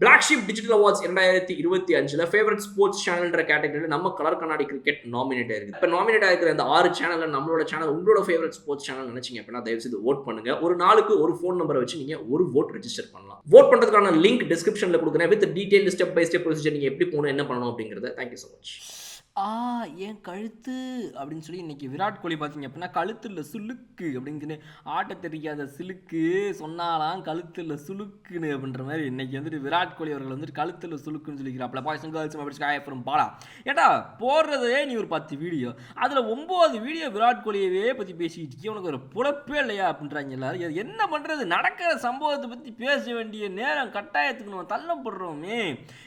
Black Sheep digital awards 2025 favourite sports சேனல்ன்ற கேட்டகரியில் நம்ம கலர் கண்ணாடி கிரிக்கெட் நாமினேட் ஆயிருக்கு. இப்போ நாமினேட் ஆகிருக்கிற அந்த 6 சேனல்ல நம்மளோட சேனல் உங்களோட ஃபேவரட் ஸ்போர்ட்ஸ் சேனல் நினைச்சீங்க அப்படின்னா தயவு செய்து ஓட் பண்ணுங்க. ஒரு நாளுக்கு ஒரு ஃபோன் நம்பரை வச்சு நீங்க ஒரு ஓட் ரெஜிஸ்டர் பண்ணலாம். ஓட் பண்றதுக்கான லிங்க் டிஸ்கிரிப்ஷன்ல கொடுக்குறேன். With detail step by step procedure நீங்க எப்படி போகணும் என்ன பண்ணணும் அப்படிங்கறத. Thank you so much. என் கழுத்து அப்படின்னு சொல்லி இன்னைக்கு விராட் கோலி பார்த்தீங்க அப்படின்னா கழுத்துல சுளுக்கு அப்படின்னு ஆட்ட தெரியாத சிலுக்கு சொன்னாலாம் கழுத்துல சுளுக்குன்னு அப்படின்ற மாதிரி இன்னைக்கு வந்துட்டு விராட் கோலி அவர்கள் வந்துட்டு கழுத்துல சுளுக்குன்னு சொல்லிக்கிறாப்ல. பாய்ஸ் அண்ட் கேர்ள்ஸ் பாலா ஏட்டா போடுறதே நீ ஒரு 10 வீடியோ, அதில் 9 வீடியோ விராட் கோலியவே பற்றி பேசிக்கிட்டு உனக்கு ஒரு புலப்பே இல்லையா அப்படின்றாங்க எல்லாரும். என்ன பண்ணுறது, நடக்கிற சம்பவத்தை பற்றி பேச வேண்டிய நேரம் கட்டாயத்துக்கு நம்ம தள்ளப்படுறோமே.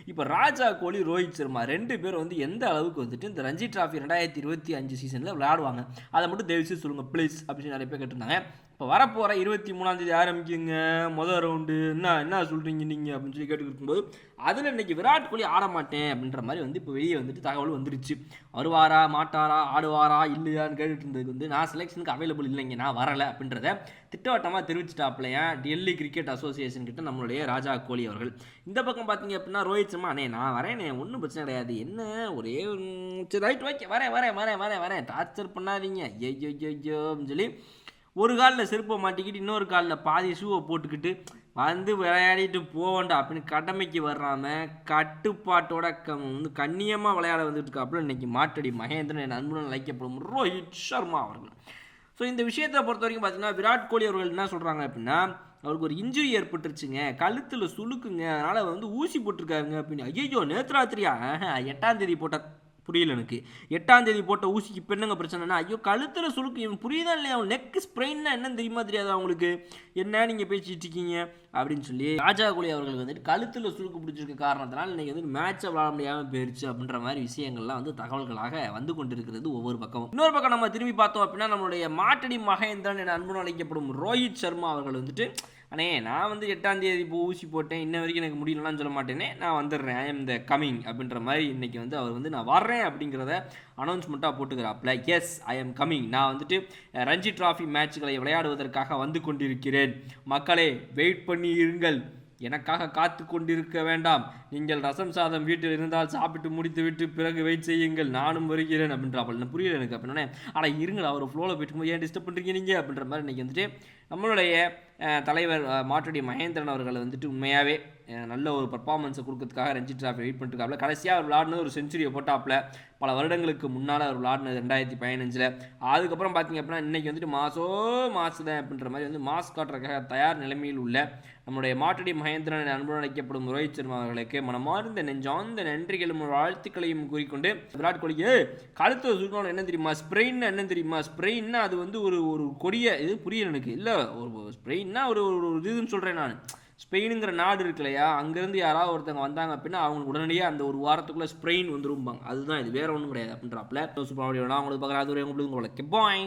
இப்போ ராஜா கோலி ரோஹித் சர்மா 2 பேர் வந்து எந்த அளவுக்கு வந்து இந்த ரஞ்சி டிராஃபி 2025 சீசனில் விளையாடுவாங்க அதை மட்டும் தயவுசெய்து சொல்லுங்கள் ப்ளீஸ் அப்படின்னு நிறைய பேர் கேட்டிருந்தாங்க. இப்போ வரப்போகிற 23ஆம் ஆரம்பிக்குங்க முதல் ரவுண்டு, என்ன சொல்கிறீங்க நீங்கள் அப்படின்னு சொல்லி கேட்டுக்கிட்டு இருக்கும்போது அதில் இன்றைக்கி விராட் கோலி ஆட மாட்டேன் அப்படின்ற மாதிரி வந்து இப்போ வெளியே வந்துட்டு தகவல் வந்துருச்சு. வருவாரா மாட்டாரா ஆடுவாரா இல்லையான்னு கேட்டுட்டு இருந்ததுக்கு வந்து நான் செலெக்ஷனுக்கு அவைலபிள் இல்லைங்க, நான் வரலை அப்படின்றத திட்டவட்டமாக தெரிவிச்சிட்டாப்லையா டெல்லி கிரிக்கெட் அசோசியேஷன் கிட்ட நம்மளுடைய ராஜா கோலி அவர்கள். இந்த பக்கம் பார்த்தீங்க அப்படின்னா ரோஹித் சர்மா நான் வரேன், ஒன்றும் பிரச்சனை கிடையாது, என்ன ஒரே சரி ரைட் ஓகே வரேன் டார்ச்சர் பண்ணாதீங்க ஐயோ அப்படின்னு சொல்லி ஒரு காலில் செருப்பை மாட்டிக்கிட்டு இன்னொரு காலில் பாதி ஷூவை போட்டுக்கிட்டு வந்து விளையாடிட்டு போவோண்டா அப்படின்னு கடமைக்கு வர்றாம கட்டுப்பாட்டோட வந்து கண்ணியமாக விளையாட வந்துட்டு இருக்காப்புல இன்னைக்கு மாட்டடி மகேந்திரன் என் அன்புடன் அழைக்கப்படும் ரோஹித் சர்மா அவர்கள். ஸோ இந்த விஷயத்தை பொறுத்த வரைக்கும் பார்த்தீங்கன்னா விராட் கோலி அவர்கள் என்ன சொல்கிறாங்க அப்படின்னா அவருக்கு ஒரு இன்ஜுரி ஏற்பட்டுருச்சுங்க, கழுத்தில் சுளுக்குங்க, அதனால் வந்து ஊசி போட்டிருக்காருங்க அப்படின்னு. ஐயோ நேற்று ராத்திரியா 8ஆம் தேதி போட்ட புரியல எனக்கு 8ஆம் தேதி போட்ட ஊசிக்கு இப்போ என்னங்க பிரச்சனைனா ஐயோ கழுத்தில் சுளுக்கு இவன் புரியுதா இல்லையா, அவன் நெக் ஸ்ப்ரெயின்னா என்னன்னு தெரியுமா தெரியாது அவங்களுக்கு, என்ன நீங்கள் பேசிட்டு இருக்கீங்க அப்படின்னு சொல்லி ராஜா கோலி அவர்களுக்கு வந்துட்டு கழுத்தில் சுளுக்கு பிடிச்சிருக்க காரணத்தினால இன்னைக்கு வந்து மேட்சை விளாட முடியாமல் போயிருச்சு அப்படின்ற மாதிரி விஷயங்கள்லாம் வந்து தகவல்களாக வந்து கொண்டிருக்கிறது ஒவ்வொரு பக்கமும். இன்னொரு பக்கம் நம்ம திரும்பி பார்த்தோம் அப்படின்னா நம்மளுடைய மாட்டடி மகேந்திரன் என அன்புடன் அழைக்கப்படும் ரோஹித் சர்மா அவர்கள் வந்துட்டு நான் வந்து 8ஆம் தேதி இப்போ ஊசி போட்டேன், இன்ன வரைக்கும் எனக்கு முடியலன்னு சொல்ல மாட்டேனே, நான் வந்துடுறேன், ஐ எம் த கமிங் அப்படின்ற மாதிரி இன்றைக்கி வந்து அவர் வந்து நான் வர்றேன் அப்படிங்கிறத அனௌன்ஸ்மெண்ட்டாக போட்டுக்கிறாப்புல. எஸ் ஐ எம் கமிங், நான் வந்துட்டு ரஞ்சி டிராஃபி மேட்ச்களை விளையாடுவதற்காக வந்து கொண்டிருக்கிறேன், மக்களே வெயிட் பண்ணி இருங்கள், எனக்காக காத்து கொண்டிருக்க வேண்டாம், நீங்கள் ரசம் சாதம் வீட்டில் இருந்தால் சாப்பிட்டு முடித்து விட்டு பிறகு வெயிட் செய்யுங்கள், நானும் வருகிறேன் அப்படின்றாப்பல். புரியல எனக்கு அப்படின்னே, ஆனால் இருங்கள் அவர் ஃப்ளோவில் போயிட்டு ஏன் டிஸ்டர்ப் பண்ணுறீங்க நீங்கள் அப்படின்ற மாதிரி இன்றைக்கி வந்துட்டு நம்மளுடைய தலைவர் மாட்டடி மகேந்திரன் அவர்கள் வந்துட்டு உண்மையாகவே நல்ல ஒரு பர்ஃபார்மன்ஸை கொடுக்கறதுக்காக ரஞ்சி டிராஃபி வெயிட் பண்ணிட்டுருக்காப்புல. கடைசியாக அவர் விளாடுனது ஒரு செஞ்சுரியை போட்டாப்புல, பல வருடங்களுக்கு முன்னால் அவர் விளாடுனது 2015. அதுக்கப்புறம் பார்த்திங்க அப்படின்னா இன்றைக்கி வந்துட்டு மாசுதான் அப்படின்ற மாதிரி வந்து மாஸ் காட்டுறதுக்காக தயார் நிலைமையில் உள்ள நம்முடைய மாட்டடி மகேந்திரன் அன்புடன் அழைக்கப்படும் ரோஹித் சர்மா அவர்களுக்கு மனமார்ந்த நெஞ்சார்ந்த நன்றிகளும் வாழ்த்துக்களையும் கூறிக்கொண்டு விராட் கோலிக்கு கழுத்து சுருக்கணும் என்ன தெரியுமா, ஸ்ப்ரெயின் என்ன தெரியுமா, ஸ்ப்ரெயின்னா அது வந்து ஒரு கொடிய இது புரியல எனக்கு, இல்லை ஒரு ஸ்ப்ரெயின்னா ஒரு இதுன்னு சொல்கிறேன் நான். ஸ்பெயினுங்கிற நாடு இருக்கு இல்லையா, அங்கேருந்து யாராவது ஒருத்தவங்க வந்தாங்க அப்படின்னா அவங்களுக்கு உடனடியாக அந்த ஒரு வாரத்துக்குள்ளே ஸ்ப்ரெயின் வந்துரும்பாங்க, அதுதான் இது வேற ஒன்றும் கிடையாது அப்படின்றாப்புல. சூப்பராக அவங்களுக்கு பார்க்குற அது ஒரு உங்களுக்கு பாய்.